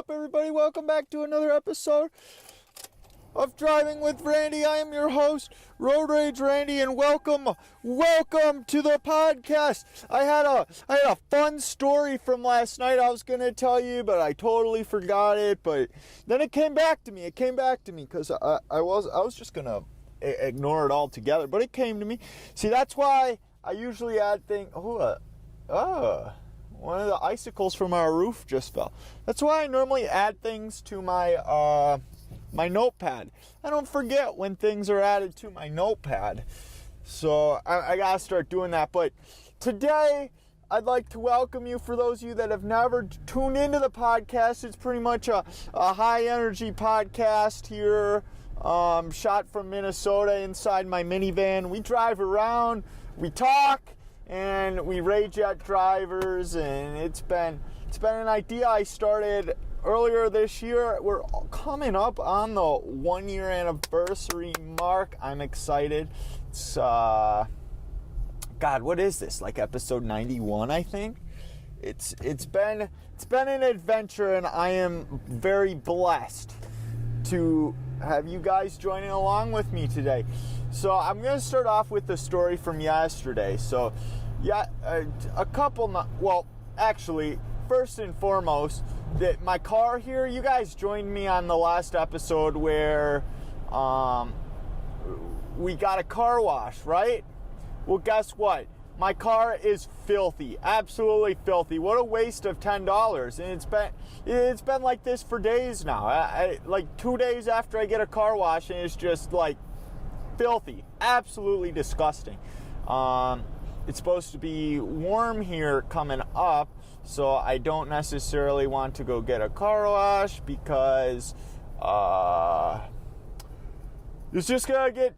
up, everybody? Welcome back to another episode of Driving with Randy. I am your host, Road Rage Randy, and welcome to the podcast. I had a fun story from last night I was gonna tell you, but I totally forgot it. But then it came back to me. Because I was just gonna ignore it altogether, but it came to me. See, that's why I usually add things. One of the icicles from our roof just fell. That's why I normally add things to my my notepad. I don't forget when things are added to my notepad. So I gotta start doing that. But today, I'd like to welcome you. For those of you that have never tuned into the podcast, it's pretty much a high energy podcast here, shot from Minnesota inside my minivan. We drive around, we talk, and we rage at drivers, and it's been an idea I started earlier this year. We're coming up on the 1 year anniversary mark. I'm excited. It's God, what is this? Like episode 91, I think. It's been an adventure, and I am very blessed to have you guys joining along with me today. So I'm going to start off with the story from yesterday. So, actually, first and foremost, that my car here, you guys joined me on the last episode where we got a car wash, right? Well, guess what? My car is filthy, absolutely filthy. What a waste of $10. And it's been like this for days now. Like 2 days after I get a car wash, and it's just like filthy, absolutely disgusting. It's supposed to be warm here coming up, so I don't necessarily want to go get a car wash because it's just gonna get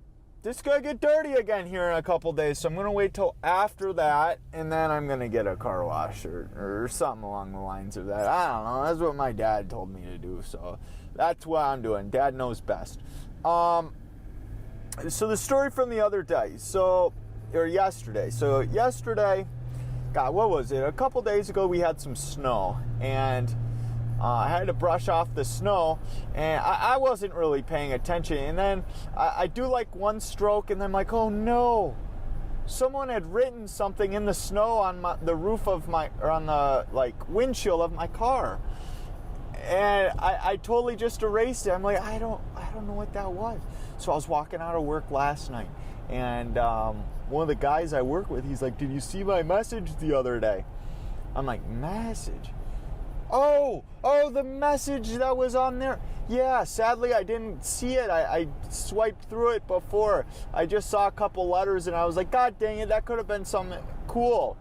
dirty again here in a couple days. So I'm gonna wait till after that, and then I'm gonna get a car wash or something along the lines of that. I don't know. That's what my dad told me to do, so that's what I'm doing. Dad knows best. So the story from the other day. Yesterday. So yesterday, God, what was it? A couple days ago, we had some snow, and I had to brush off the snow, and I wasn't really paying attention. And then I do like one stroke, and then I'm like, oh no, someone had written something in the snow on the roof of on the windshield of my car, and I totally just erased it. I'm like, I don't know what that was. So I was walking out of work last night, and one of the guys I work with, he's like, did you see my message the other day? I'm like, message? Oh, the message that was on there? Yeah, sadly I didn't see it. I swiped through it before. I just saw a couple letters, and I was like, God dang it, that could have been something cool.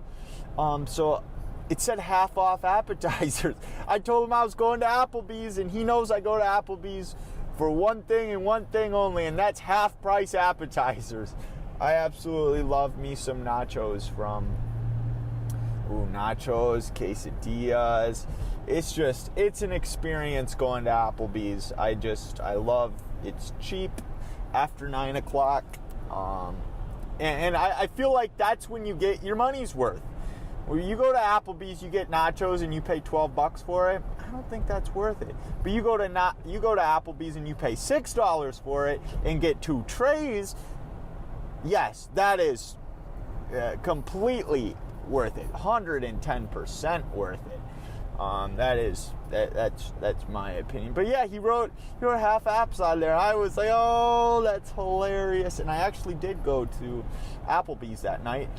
So it said half off appetizers. I told him I was going to Applebee's, and he knows I go to Applebee's for one thing and one thing only, and that's half price appetizers. I absolutely love me some nachos nachos, quesadillas. It's an experience going to Applebee's. I love, it's cheap after 9 o'clock. And I feel like that's when you get your money's worth. When you go to Applebee's, you get nachos and you pay $12 for it. I don't think that's worth it. But you go to Applebee's and you pay $6 for it and get 2 trays. Yes, that is completely worth it. 110% worth it. That's my opinion. But yeah, he wrote half apps on there. I was like, oh, that's hilarious. And I actually did go to Applebee's that night.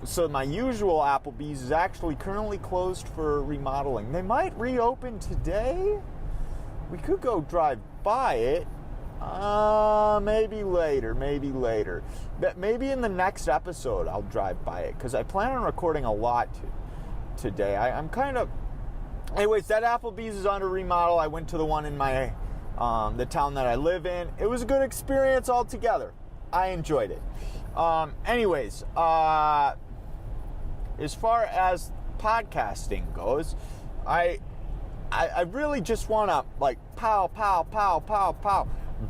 So my usual Applebee's is actually currently closed for remodeling. They might reopen today. We could go drive by it. Maybe later. But maybe in the next episode I'll drive by it, because I plan on recording a lot today. I'm kind of... Anyways, that Applebee's is under remodel. I went to the one in my the town that I live in. It was a good experience altogether. I enjoyed it. Anyways, as far as podcasting goes, I really just want to pow,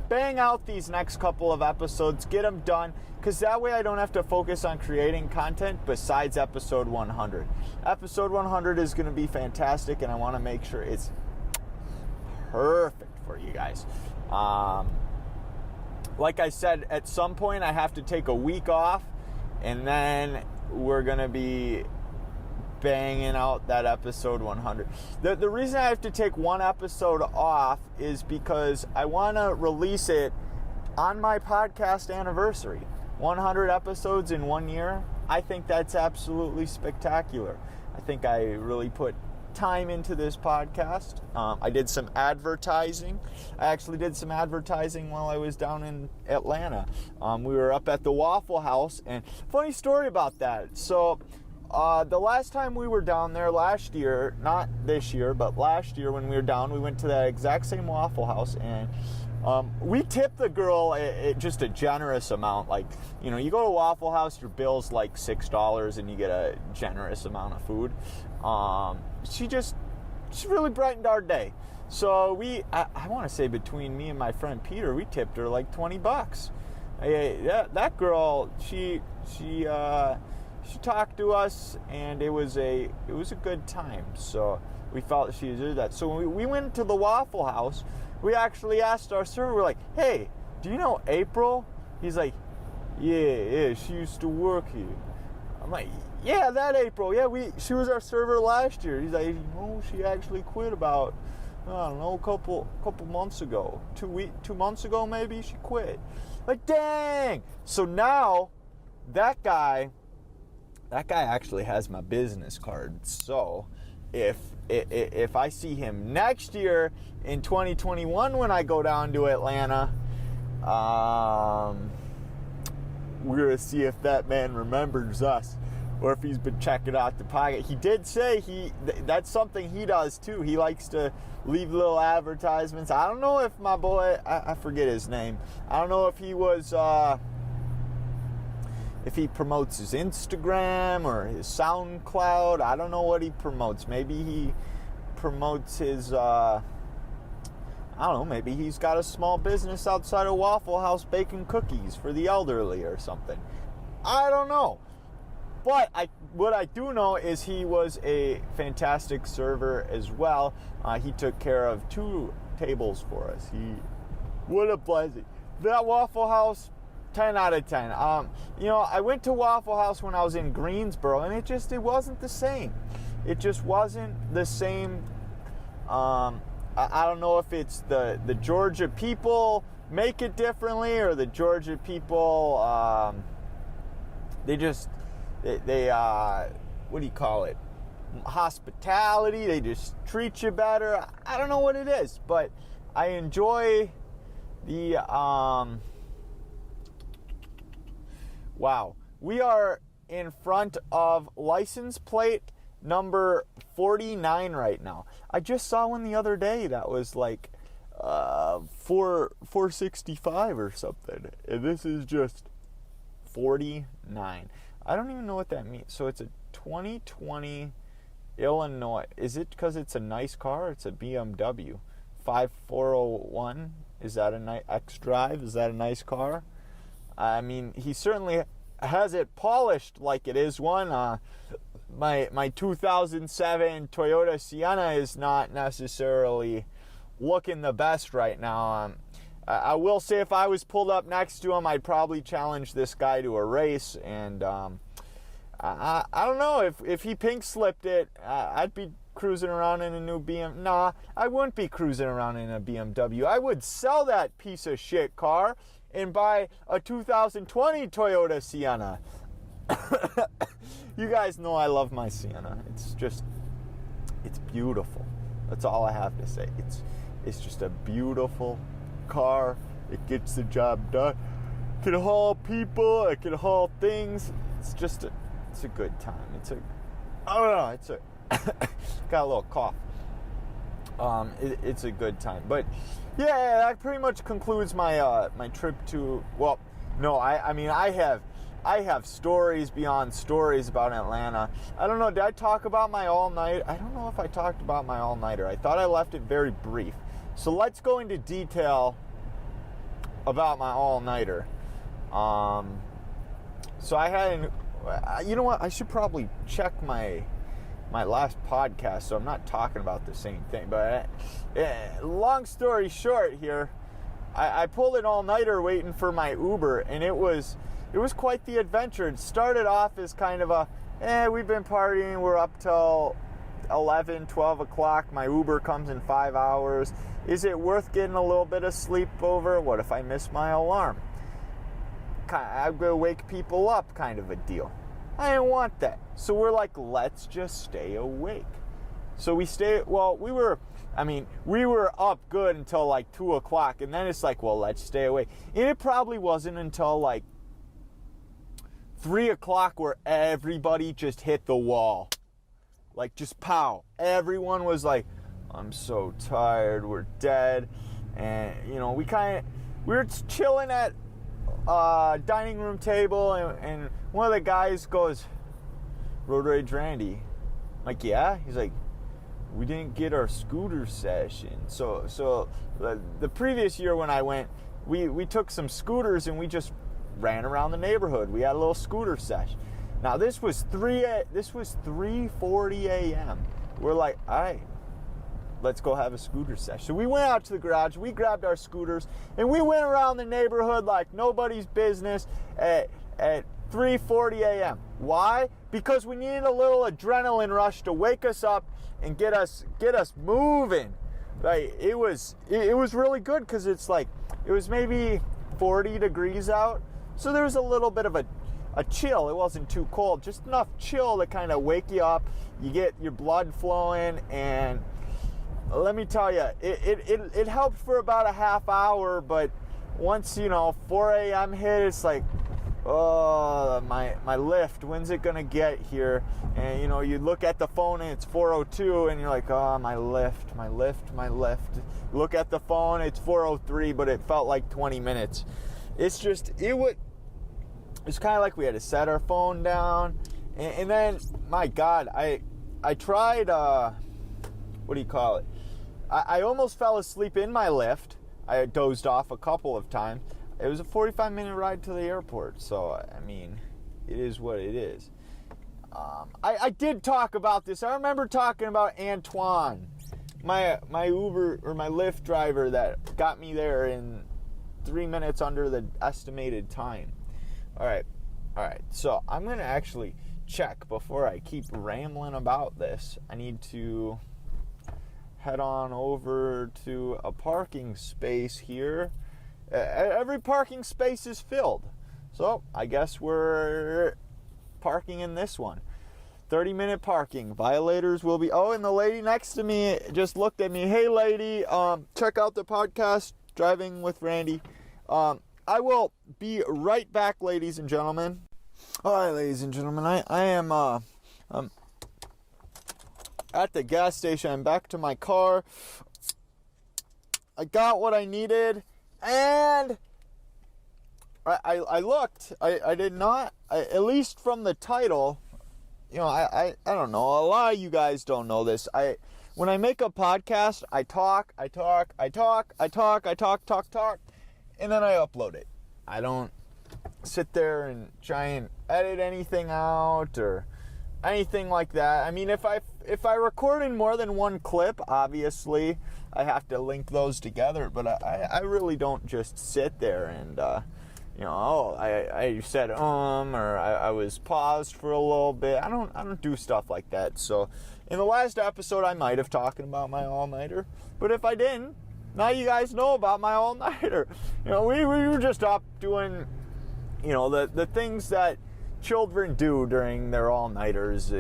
bang out these next couple of episodes, get them done, because that way I don't have to focus on creating content besides episode 100. Episode 100 is going to be fantastic, and I want to make sure it's perfect for you guys. Like I said, at some point I have to take a week off, and then we're going to be banging out that episode 100. The reason I have to take one episode off is because I want to release it on my podcast anniversary. 100 episodes in 1 year. I think that's absolutely spectacular. I think I really put time into this podcast. I did some advertising. I actually did some advertising while I was down in Atlanta. We were up at the Waffle House, and funny story about that. So the last time we were down there last year, not this year, but last year when we were down, we went to that exact same Waffle House, and we tipped the girl just a generous amount. Like, you know, you go to Waffle House, your bill's like $6 and you get a generous amount of food. She really brightened our day. So I want to say between me and my friend Peter, we tipped her like $20. That girl, she talked to us, and it was a good time. So we felt she did that. So when we went to the Waffle House, we actually asked our server, we're like, hey, do you know April? He's like, yeah, she used to work here. I'm like, yeah, that April. Yeah, she was our server last year. He's like, she actually quit about, I don't know, a couple months ago. 2 months ago maybe she quit. Like, dang. So now that guy actually has my business card. So if I see him next year in 2021 when I go down to Atlanta, we're going to see if that man remembers us or if he's been checking out the pocket. He did say that's something he does too. He likes to leave little advertisements. I don't know if my boy, I forget his name, I don't know if he was if he promotes his Instagram or his SoundCloud. I don't know what he promotes. Maybe he promotes his, I don't know, maybe he's got a small business outside of Waffle House baking cookies for the elderly or something. I don't know. But what I do know is he was a fantastic server as well. He took care of 2 tables for us. What a blessing. That Waffle House, 10 out of 10. You know, I went to Waffle House when I was in Greensboro, and it wasn't the same. It just wasn't the same. I don't know if it's the Georgia people make it differently, or the Georgia people, they what do you call it? Hospitality. They just treat you better. I don't know what it is, but I enjoy the, wow. We are in front of license plate number 49 right now. I just saw one the other day that was like 465 or something. And this is just 49. I don't even know what that means. So it's a 2020 Illinois. Is it because it's a nice car? It's a BMW 5401. Is that a nice X-Drive? Is that a nice car? I mean, he certainly has it polished like it is one. My 2007 Toyota Sienna is not necessarily looking the best right now. I will say if I was pulled up next to him, I'd probably challenge this guy to a race. And I don't know, if he pink slipped it, I'd be cruising around in a new BMW. Nah, I wouldn't be cruising around in a BMW. I would sell that piece of shit car and buy a 2020 Toyota Sienna. You guys know I love my Sienna. It's beautiful. That's all I have to say. It's just a beautiful car. It gets the job done. It can haul people. It can haul things. It's a good time. I don't know. Got a little cough. It's a good time. But yeah, that pretty much concludes my my trip to. Well, no, I mean I have stories beyond stories about Atlanta. I don't know. Did I talk about my all-night? I don't know if I talked about my all-nighter. I thought I left it very brief. So let's go into detail about my all-nighter. So I had, you know what? I should probably check my my last podcast, so I'm not talking about the same thing. But long story short here, I pulled an all-nighter waiting for my Uber, and it was quite the adventure. It started off as kind of we've been partying, we're up till 11, 12 o'clock, my Uber comes in 5 hours. Is it worth getting a little bit of sleep over? What if I miss my alarm? I'm going to wake people up kind of a deal. I didn't want that. So we're like, let's just stay awake. So we were up good until like 2 o'clock, and then it's like, well, let's stay awake. And it probably wasn't until like 3 o'clock where everybody just hit the wall. Like, just pow. Everyone was like, I'm so tired, we're dead. And, we were chilling at dining room table, and one of the guys goes, Road Rage Randy. I'm like, yeah? He's like, we didn't get our scooter session. So the previous year when I went, we took some scooters and we just ran around the neighborhood. We had a little scooter session. Now this was 3:40 a.m. We're like, all right, let's go have a scooter session. So we went out to the garage, we grabbed our scooters, and we went around the neighborhood like nobody's business at 3:40 a.m. Why? Because we needed a little adrenaline rush to wake us up and get us moving. Like, it was really good because it's like, it was maybe 40 degrees out, so there was a little bit of a chill. It wasn't too cold, just enough chill to kind of wake you up. You get your blood flowing, and let me tell you, it helped for about a half hour, but once 4 a.m. hit, it's like, oh, my lift, when's it gonna get here? And you look at the phone and it's 4:02, and you're like, oh, my lift. Look at the phone, it's 4:03, but it felt like 20 minutes. It's kind of like we had to set our phone down, and then, my God, I tried, what do you call it? I almost fell asleep in my lift. I dozed off a couple of times. It was a 45-minute ride to the airport, so, I mean, it is what it is. I did talk about this. I remember talking about Antoine, my Uber, or my Lyft driver that got me there in 3 minutes under the estimated time. All right, so I'm going to actually check before I keep rambling about this. I need to head on over to a parking space here. Every parking space is filled, so I guess we're parking in this one. 30-minute parking. Violators will be... Oh, and the lady next to me just looked at me. Hey, lady, check out the podcast, Driving with Randy. I will be right back, ladies and gentlemen. All right, ladies and gentlemen, I am at the gas station. I'm back to my car. I got what I needed, and I looked. I did not, at least from the title, I don't know. A lot of you guys don't know this. When I make a podcast, I talk, and then I upload it. I don't sit there and try and edit anything out or anything like that. I mean, if I record in more than one clip, obviously I have to link those together, but I really don't just sit there and I said or I was paused for a little bit. I don't do stuff like that. So in the last episode I might have talked about my all-nighter, but if I didn't, now you guys know about my all-nighter. We were just up doing, the things that children do during their all-nighters,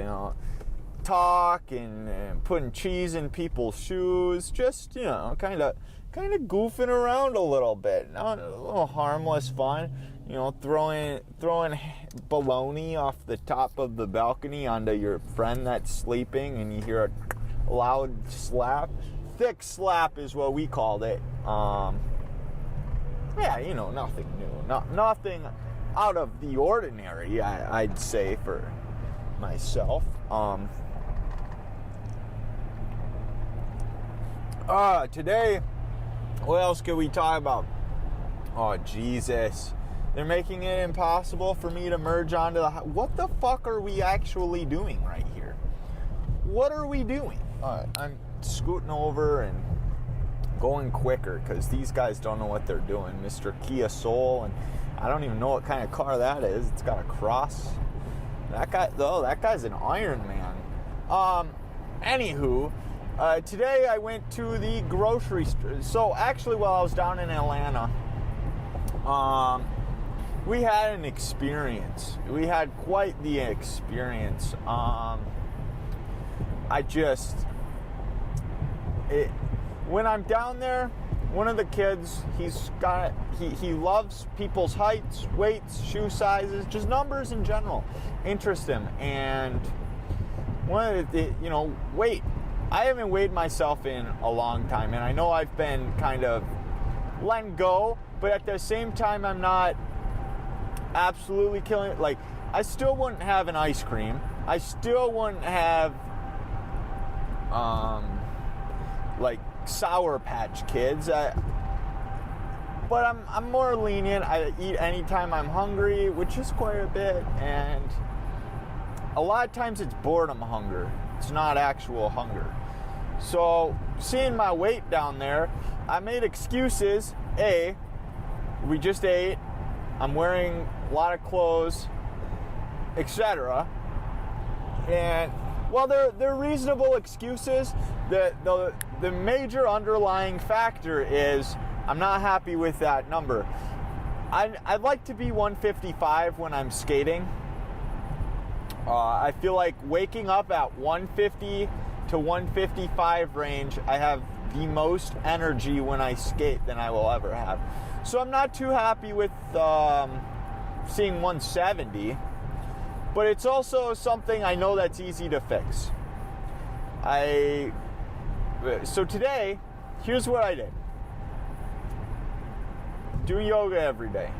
talk and putting cheese in people's shoes, just, kind of goofing around a little bit. A little harmless fun, throwing bologna off the top of the balcony onto your friend that's sleeping, and you hear a loud slap. Thick slap is what we called it. Nothing new. Nothing out of the ordinary, I'd say, for myself. Today, what else could we talk about? Oh, Jesus. They're making it impossible for me to merge onto the... What the fuck are we actually doing right here? what are we doing? I'm scooting over and going quicker because these guys don't know what they're doing. Mr. Kia Soul, and I don't even know what kind of car that is. It's got a cross. That guy's an Iron Man. Anywho, today I went to the grocery store. So actually, while I was down in Atlanta, we had an experience. We had quite the experience. When I'm down there, one of the kids, he loves people's heights, weights, shoe sizes, just numbers in general interest him. And one of the weight. I haven't weighed myself in a long time, and I know I've been kind of letting go, but at the same time, I'm not absolutely killing it. Like, I still wouldn't have an ice cream. I still wouldn't have like Sour Patch Kids. But I'm more lenient. I eat anytime I'm hungry, which is quite a bit, and a lot of times it's boredom hunger. It's not actual hunger. So, seeing my weight down there, I made excuses. We just ate. I'm wearing a lot of clothes, etc. And while they're reasonable excuses, the major underlying factor is I'm not happy with that number. I'd like to be 155 when I'm skating. I feel like waking up at 150 to 155 range, I have the most energy when I skate than I will ever have. So I'm not too happy with seeing 170, but it's also something I know that's easy to fix. So today, here's what I did. Doing yoga every day.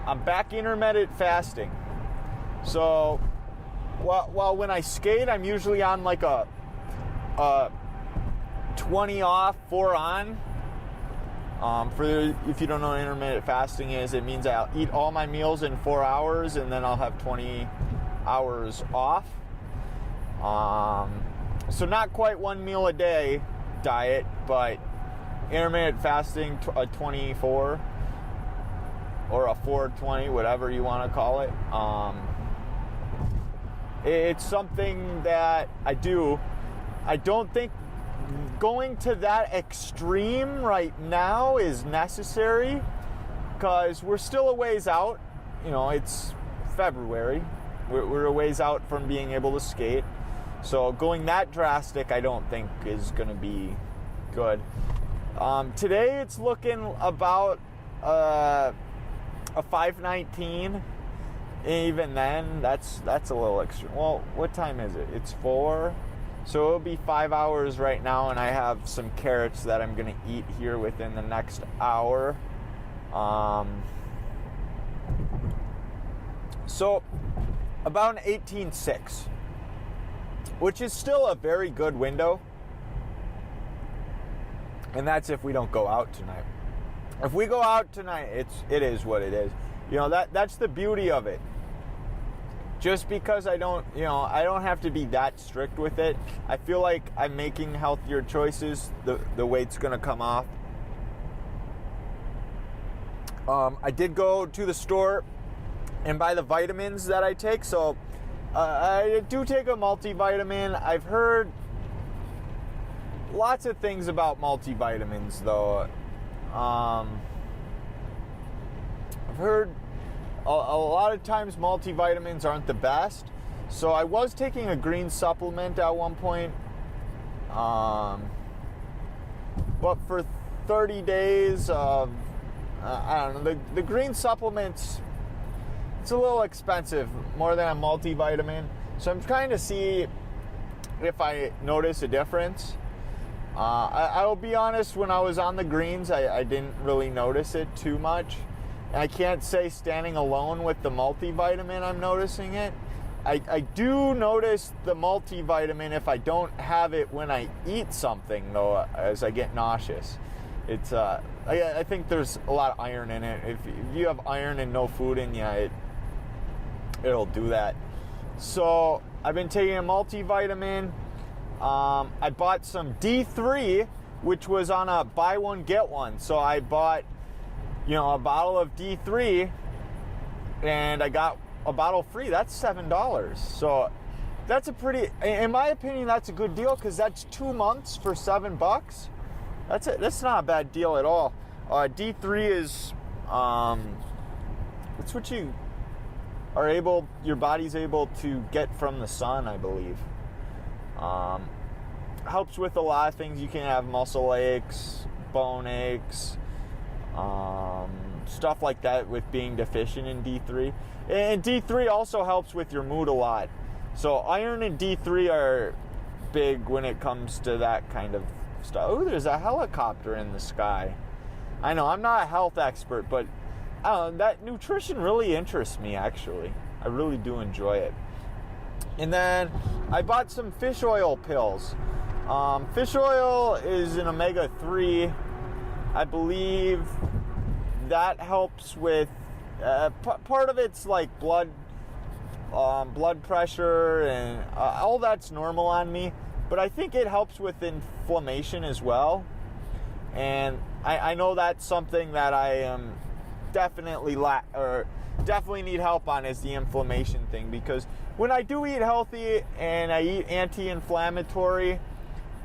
I'm back intermittent fasting. So, while when I skate, I'm usually on like a 20 off, 4 on. If you don't know what intermittent fasting is, it means I'll eat all my meals in 4 hours and then I'll have 20 hours off. So not quite 1 meal a day diet, but intermittent fasting, a 24 or a 420, whatever you want to call it. It's something that I do. I don't think going to that extreme right now is necessary because we're still a ways out. It's February. We're a ways out from being able to skate. So going that drastic, I don't think is going to be good. Today it's looking about a 519. Even then, that's a little extreme. Well, what time is it? It's 4. So it'll be 5 hours right now, and I have some carrots that I'm going to eat here within the next hour. So about an 18.6, which is still a very good window. And that's if we don't go out tonight. If we go out tonight, it is what it is. That's the beauty of it. Just because I don't have to be that strict with it. I feel like I'm making healthier choices. The weight's going to come off. I did go to the store and buy the vitamins that I take. So I do take a multivitamin. I've heard lots of things about multivitamins, though. I've heard a lot of times multivitamins aren't the best. So I was taking a green supplement at one point. But for 30 days of, I don't know, the green supplements, it's a little expensive, more than a multivitamin. So I'm trying to see if I notice a difference. I'll be honest, when I was on the greens, I didn't really notice it too much. And I can't say standing alone with the multivitamin I'm noticing it. I do notice the multivitamin if I don't have it when I eat something, though, as I get nauseous. It's I think there's a lot of iron in it. If you have iron and no food in you, it'll do that. So I've been taking a multivitamin. I bought some D3, which was on a buy one get one. So I bought, a bottle of D3, and I got a bottle free. That's $7. So that's in my opinion, that's a good deal, because that's 2 months for $7. That's not a bad deal at all. D3 is, it's what your body's able to get from the sun, I believe. Helps with a lot of things. You can have muscle aches, bone aches, stuff like that with being deficient in D3. And D3 also helps with your mood a lot. So iron and D3 are big when it comes to that kind of stuff. Oh, there's a helicopter in the sky. I know, I'm not a health expert, but that nutrition really interests me, actually. I really do enjoy it. And then I bought some fish oil pills. Fish oil is an omega-3. I believe that helps with, part of it's like blood pressure, and all that's normal on me. But I think it helps with inflammation as well. And I know that's something that I am definitely need help on, is the inflammation thing, because when I do eat healthy and I eat anti-inflammatory,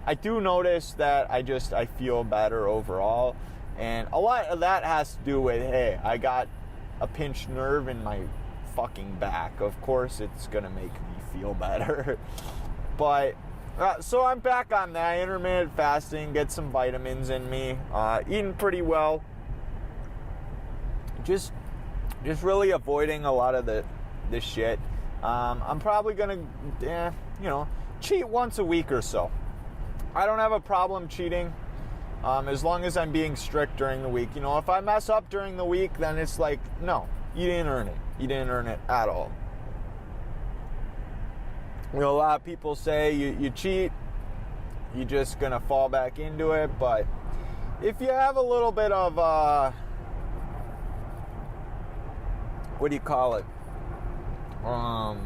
I do notice that I feel better overall. And a lot of that has to do with, hey, I got a pinched nerve in my fucking back. Of course it's gonna make me feel better. But so I'm back on that intermittent fasting, get some vitamins in me, eating pretty well. Just really avoiding a lot of this shit. I'm probably gonna, cheat once a week or so. I don't have a problem cheating, as long as I'm being strict during the week. If I mess up during the week, then it's like, no, you didn't earn it. You didn't earn it at all. A lot of people say you cheat, you're just gonna fall back into it. But if you have a little bit of, what do you call it? I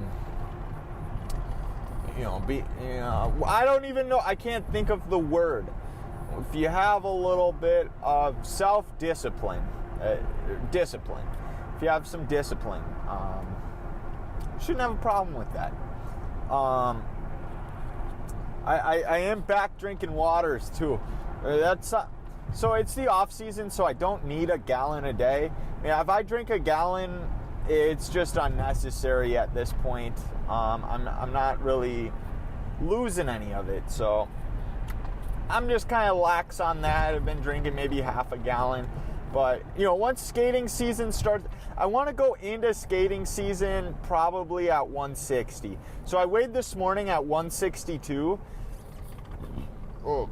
don't even know. I can't think of the word. If you have a little bit of self-discipline, if you have some discipline, shouldn't have a problem with that. I am back drinking waters too. So it's the off season, so I don't need a gallon a day. If I drink a gallon, it's just unnecessary at this point. I'm not really losing any of it, so I'm just kind of lax on that. I've been drinking maybe half a gallon. But, once skating season starts, I want to go into skating season probably at 160. So I weighed this morning at 162. Oh.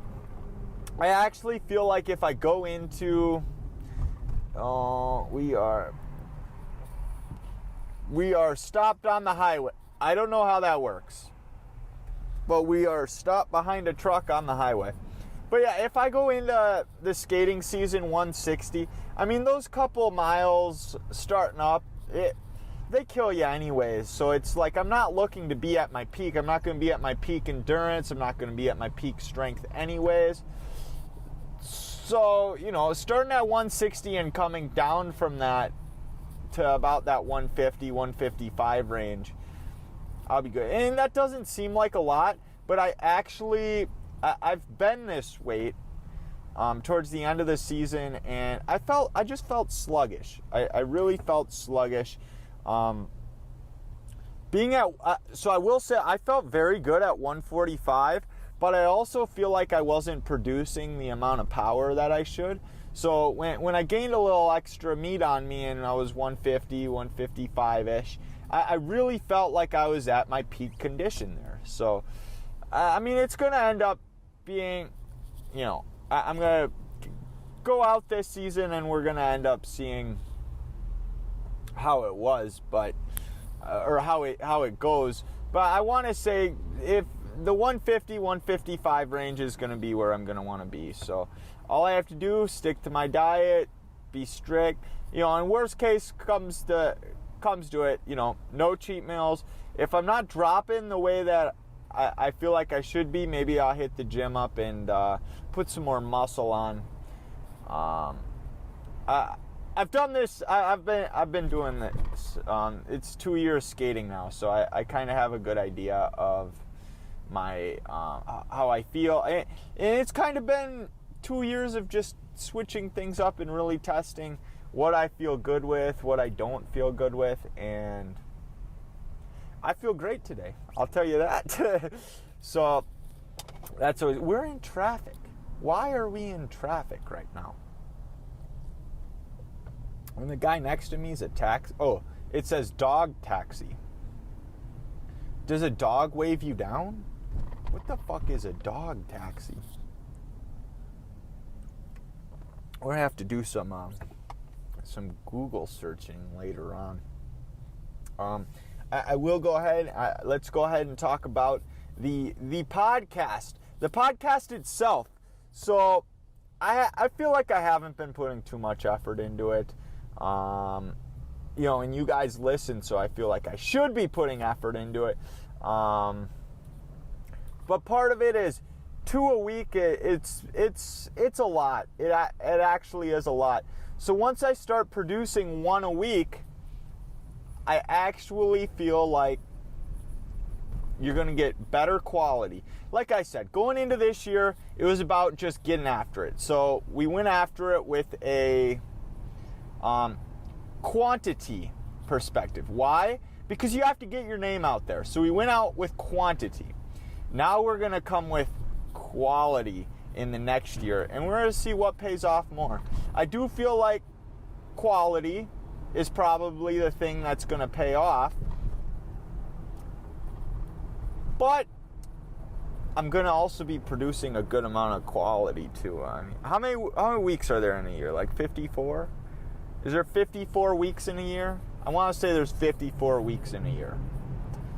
I actually feel like if I go into, we are stopped on the highway. I don't know how that works, but we are stopped behind a truck on the highway. But yeah, if I go into the skating season 160, those couple miles starting up, they kill you anyways. So it's like, I'm not looking to be at my peak. I'm not going to be at my peak endurance. I'm not going to be at my peak strength anyways. So, starting at 160 and coming down from that to about that 150, 155 range, I'll be good. And that doesn't seem like a lot, but I've been this weight towards the end of the season, and I just felt sluggish. I really felt sluggish. So I will say I felt very good at 145, but I also feel like I wasn't producing the amount of power that I should. So when I gained a little extra meat on me and I was 150, 155-ish, I really felt like I was at my peak condition there. So, it's going to end up being, I'm going to go out this season and we're going to end up seeing how it was, or how it goes. But I want to say, if the 150, 155 range is going to be where I'm going to want to be. So all I have to do is stick to my diet, be strict. In worst case comes to comes to it, no cheat meals. If I'm not dropping the way that I feel like I should be, maybe I'll hit the gym up and put some more muscle on. I've done this. I've been doing this. It's 2 years skating now, so I kind of have a good idea of my how I feel, and it's kind of been 2 years of just switching things up and really testing what I feel good with, what I don't feel good with, and I feel great today. I'll tell you that. So that's always, we're in traffic. Why are we in traffic right now? And the guy next to me is a taxi. Oh, it says dog taxi. Does a dog wave you down? What the fuck is a dog taxi? We're gonna have to do some Google searching later on. I will go ahead. Let's go ahead and talk about the podcast. The podcast itself. So I feel like I haven't been putting too much effort into it. And you guys listen, so I feel like I should be putting effort into it. But part of it is 2 a week. It's a lot. It actually is a lot. So once I start producing 1 a week, I actually feel like you're going to get better quality. Like I said, going into this year, it was about just getting after it. So we went after it with a quantity perspective. Why? Because you have to get your name out there. So we went out with quantity. Now we're going to come with quality in the next year, and we're going to see what pays off more. I do feel like quality is probably the thing that's going to pay off, but I'm going to also be producing a good amount of quality too. I mean, how many weeks are there in a year? Like 54? Is there 54 weeks in a year? I want to say there's 54 weeks in a year.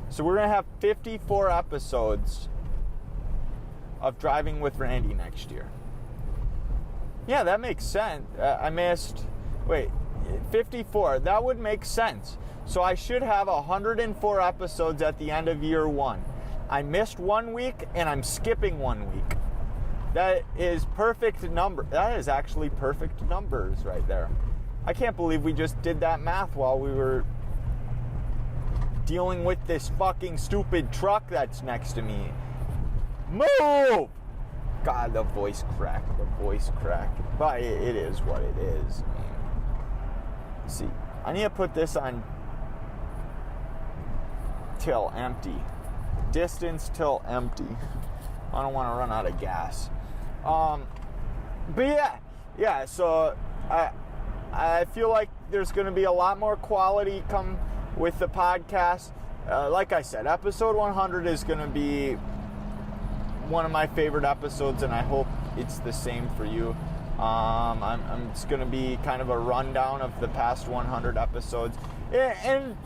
So we're going to have 54 episodes of Driving with Randy next year. Yeah, that makes sense. I missed... Wait, 54. That would make sense. So I should have 104 episodes at the end of year 1. I missed 1 week, and I'm skipping 1 week. That is perfect number. That is actually perfect numbers right there. I can't believe we just did that math while we were dealing with this fucking stupid truck that's next to me. Move! God, the voice crack. But it is what it is. I mean, see, I need to put this on till empty. Distance till empty. I don't want to run out of gas. But yeah. So I feel like there's going to be a lot more quality come with the podcast. Like I said, episode 100 is going to be one of my favorite episodes, and I hope it's the same for you. It's going to be kind of a rundown of the past 100 episodes. And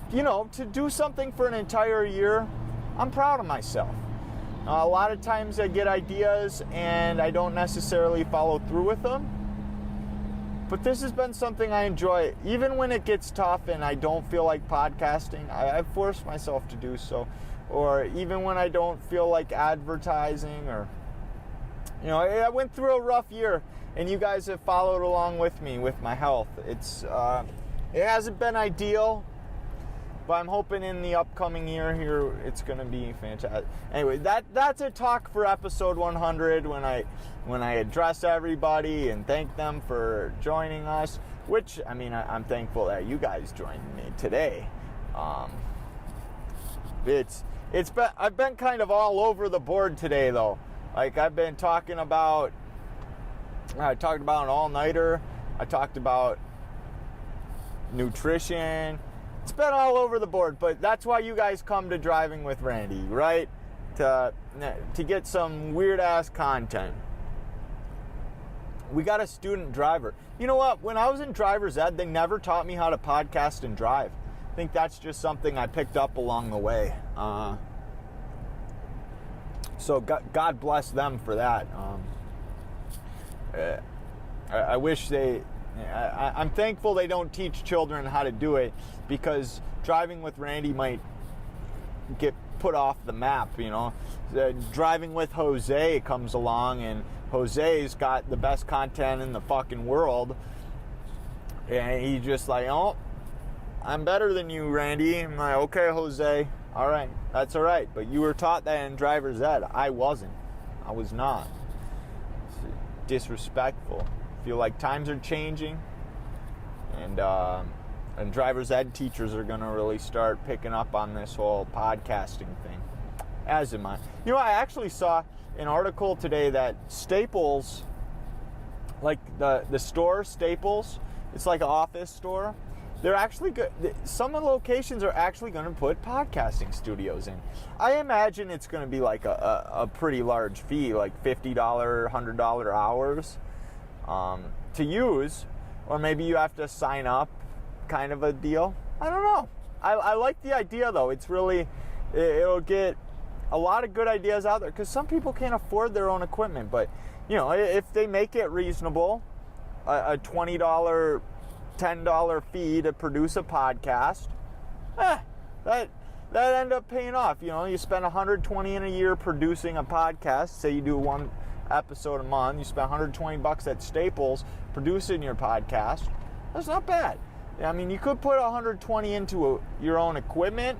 to do something for an entire year, I'm proud of myself. A lot of times I get ideas and I don't necessarily follow through with them. But this has been something I enjoy. Even when it gets tough and I don't feel like podcasting, I force myself to do so. Or even when I don't feel like advertising, or I went through a rough year, and you guys have followed along with me with my health. It hasn't been ideal, but I'm hoping in the upcoming year here it's going to be fantastic. Anyway, that's a talk for episode 100 when I address everybody and thank them for joining us. Which, I mean, I'm thankful that you guys joined me today. I've been kind of all over the board today, though. Like, I talked about an all-nighter. I talked about nutrition. It's been all over the board, but that's why you guys come to Driving with Randy, right? To get some weird-ass content. We got a student driver. You know what? When I was in driver's ed, they never taught me how to podcast and drive. I think that's just something I picked up along the way. So God bless them for that. I wish they I'm thankful they don't teach children how to do it, because driving with Randy might get put off the map, you know. Driving with Jose comes along, and Jose's got the best content in the fucking world, and he's just like, oh, I'm better than you, Randy. I'm like, okay, Jose, all right, that's all right, but you were taught that in driver's ed. I wasn't. I was not. It's disrespectful. I feel like times are changing, and driver's ed teachers are going to really start picking up on this whole podcasting thing, as am I. You know, I actually saw an article today that Staples, like the store Staples, it's like an office store, they're actually good. Some of the locations are actually going to put podcasting studios in. I imagine it's going to be like a pretty large fee, like $50, $100 hours to use, or maybe you have to sign up, kind of a deal. I don't know. I like the idea, though. It's really, it'll get a lot of good ideas out there, because some people can't afford their own equipment. But, you know, if they make it reasonable, a $20, $10 fee to produce a podcast, that end up paying off. You know, you spend $120 in a year producing a podcast. Say you do one episode a month, you spend $120 at Staples producing your podcast. That's not bad. I mean, you could put $120 into your own equipment,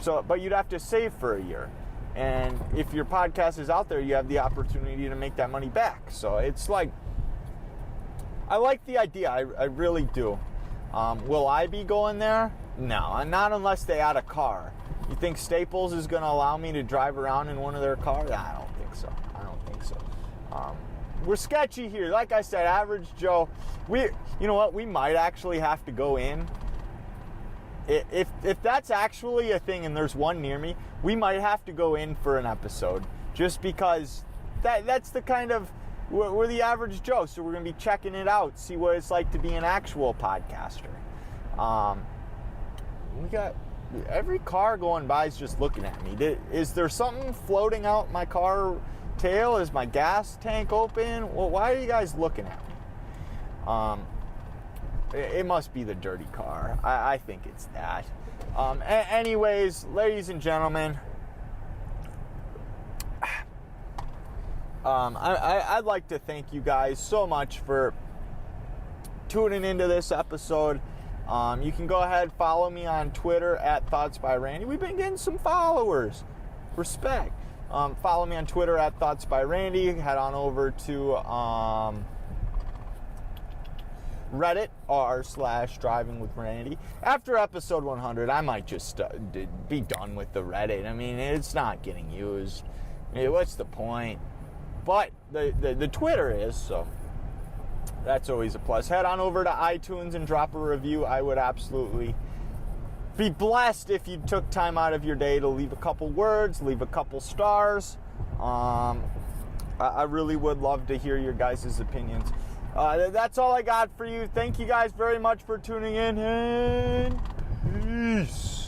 but you'd have to save for a year. And if your podcast is out there, you have the opportunity to make that money back. So it's like, I like the idea. I really do. Will I be going there? No, not unless they add a car. You think Staples is going to allow me to drive around in one of their cars? I don't think so. We're sketchy here. Like I said, average Joe. You know what? We might actually have to go in. If that's actually a thing and there's one near me, we might have to go in for an episode, just because that's the kind of, we're the average Joe, so we're going to be checking it out, see what it's like to be an actual podcaster. We got every car going by is just looking at me. Is there something floating out my car tail? Is my gas tank open? Well, why are you guys looking at me? It must be the dirty car. I think it's that. Anyways, ladies and gentlemen, I'd like to thank you guys so much for tuning into this episode. You can go ahead, follow me on Twitter at Thoughts by Randy. We've been getting some followers. Respect. Follow me on Twitter at Thoughts by Randy. Head on over to Reddit r/Driving with Randy. After episode 100, I might just be done with the Reddit. I mean, it's not getting used. What's the point? But the Twitter is, so that's always a plus. Head on over to iTunes and drop a review. I would absolutely be blessed if you took time out of your day to leave a couple words, leave a couple stars. I really would love to hear your guys' opinions. That's all I got for you. Thank you guys very much for tuning in, and peace.